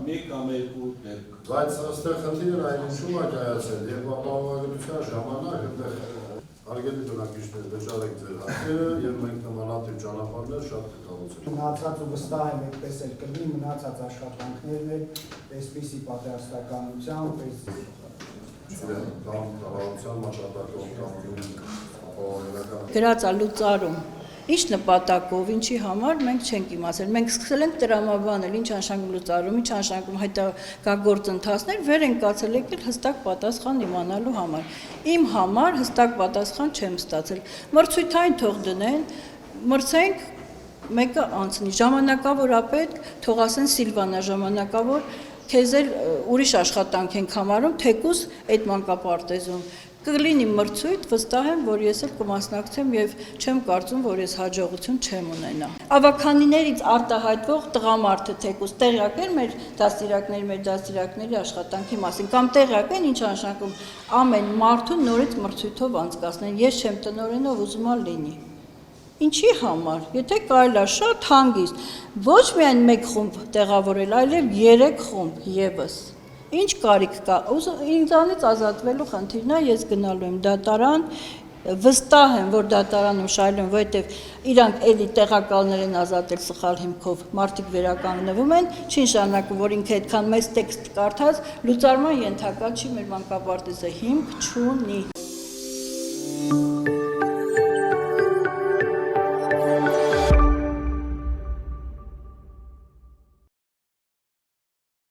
մի կամ երկու դեպք։ Բայց այստեղ խնդիրը այն ինչու է կայացել, եւ ապահովագրության ժամանակ այդտեղ հարգելի բնակիչներ վճարեք ձեր հարկերը եւ մենք նմանատիպ ճանապարհներ շատ կկառուցենք։ Մնացած ու վստահ եմ այդպես էլ կլինի, մնացած աշխատանքներն էլ այսպիսի պատրաստականությամբ, կամ կառավարության մակարդակով կամ ապահովագրական Գրածա լուծարում Ինչ նպատակով, ինչի համար մենք չենք իմացել։ Մենք սկսել ենք տրամաբանել, ինչ անշանգում լուծարում, ինչ անշանգում հայտագործընթացներ, վեր ենք կացել եկել հստակ պատասխան իմանալու համար։ Իմ համար հստակ պատասխան չեմ ստացել։ Մրցույթային թող դնեն, մրցենք մեկը անցնի։ Ժամանակավորապետ, թող ասեն Սիլվանա ժամանակավոր, քեզ էլ ուրիշ աշխատանք ենք համարում, թեկուզ այդ մանկապարտեզում։ Կլինի մրցույթ, վստահ եմ, որ ես էլ կմասնակցեմ եւ չեմ կարծում, որ ես հաջողություն չեմ ունենա։ Ավականիներից արտահայտվող տղամարդը թեկուզ տեղյակ էր մեր դաստիարակների աշխատանքի մասին, կամ տեղյակ են ինչ անշանակում ամեն մարդու նորից մրցույթով անցկացնեն, ես չեմ տնօրենով ուզում լինի։ Ինչի համար, եթե կարելի է շատ հանգիստ, ոչ միայն մեկ խումբ տեղավորել, այլև 3 խումբ եւս։ Ինչ կարիք կա, ինձանից ազատվելու խնդիրն է, ես գնալու եմ դատարան, վստահ եմ, որ դատարանում շահելու եմ, որովհետև իրանք էլի տեղակալներ են ազատել սխալ հիմքով, մարդիկ վերականգնվում են, չի նշանակում, որ ինքը այդքան մեծ տեքստ կարդաց, լուծարման ենթակա չի, մեր մանկապարտեզը հիմք չունի։